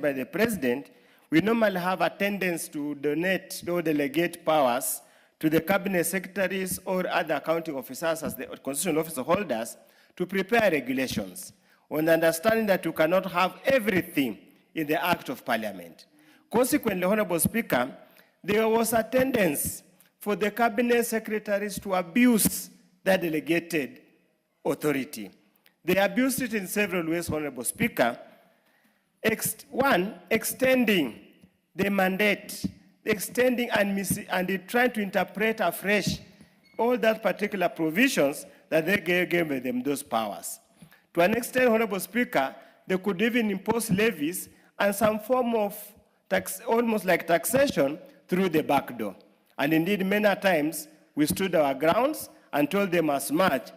by the president, we normally have a tendency to donate or delegate powers to the cabinet secretaries or other accounting officers as the constitutional officer holders to prepare regulations, on the understanding that you cannot have everything in the Act of Parliament. Consequently, Honorable Speaker, there was a tendency for the cabinet secretaries to abuse that delegated authority. They abused it in several ways, Honorable Speaker. One, extending the mandate, extending and trying to interpret afresh all that particular provisions that they gave them those powers. To an extent, Honorable Speaker, they could even impose levies and some form of tax, almost like taxation, through the back door. And indeed, many times, we stood our grounds and told them as much.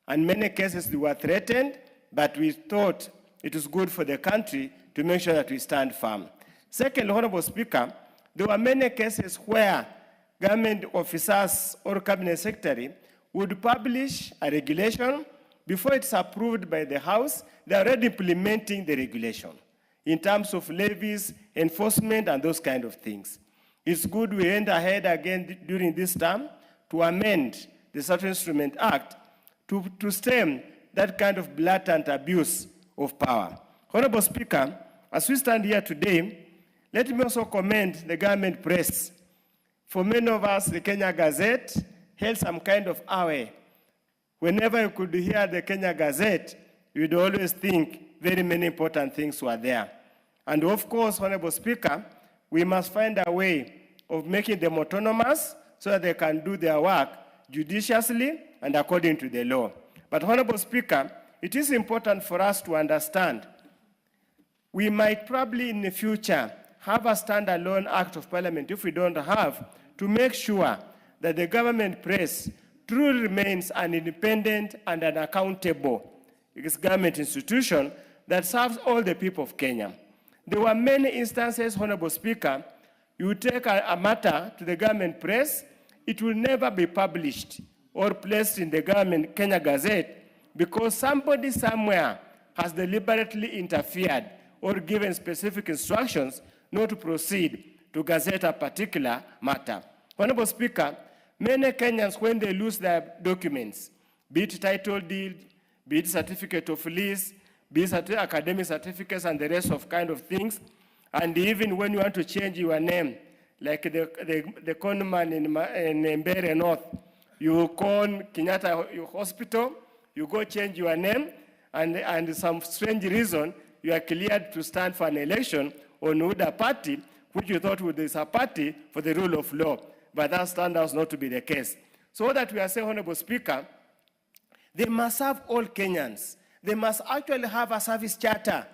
And many cases they were threatened, but we thought it was good for the country to make sure that we stand firm. Second, Honorable Speaker, there were many cases where government officers or cabinet secretary would publish a regulation. Before it's approved by the House, they're already implementing the regulation in terms of levies, enforcement, and those kind of things. It's good we went ahead again during this term to amend the Certain Instrument Act to stem that kind of blatant abuse of power. Honorable Speaker, as we stand here today, let me also commend the government press. For many of us, the Kenya Gazette held some kind of awe. Whenever you could hear the Kenya Gazette, you'd always think very many important things were there. And of course, Honorable Speaker, we must find a way of making them autonomous so that they can do their work judiciously and according to the law. But Honorable Speaker, it is important for us to understand we might probably in the future have a standalone Act of Parliament, if we don't have, to make sure that the government press truly remains an independent and an accountable government institution that serves all the people of Kenya. There were many instances, Honorable Speaker, you take a matter to the government press, it will never be published or placed in the government Kenya Gazette because somebody somewhere has deliberately interfered or given specific instructions not to proceed to gazette a particular matter. Honorable Speaker, many Kenyans, when they lose their documents, be it title deed, be it certificate of lease, be it academic certificates and the rest of kind of things, and even when you want to change your name, like the conman in Mbere North, you call Kenyatta Hospital, you go change your name, and some strange reason, you are cleared to stand for an election on Uda party, which you thought was a party for the rule of law. But that turned out not to be the case. So that we are saying, Honorable Speaker, they must have all Kenyans. They must actually have a service charter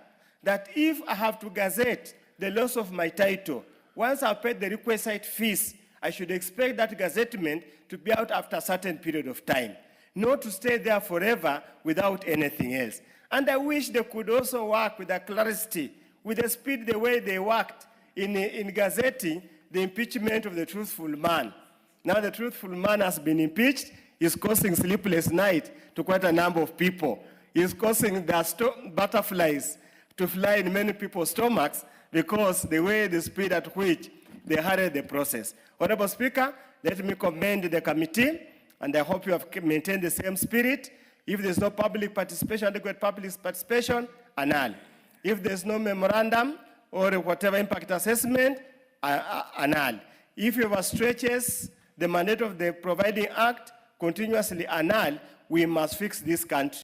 that if I have to gazette the loss of my title, once I've paid the requisite fees, I should expect that gazettement to be out after a certain period of time, not to stay there forever without anything else. And I wish they could also work with a clarity, with the speed the way they worked in gazetting the impeachment of the truthful man. Now the truthful man has been impeached, is causing sleepless night to quite a number of people. Is causing the butterflies to fly in many people's stomachs because the speed at which they hurry the process. Honorable Speaker, let me commend the committee, and I hope you have maintained the same spirit. If there's no public participation, adequate public participation, annul. If there's no memorandum or whatever impact assessment, annul. If you have stretches the mandate of the providing act, continuously annul. We must fix this country.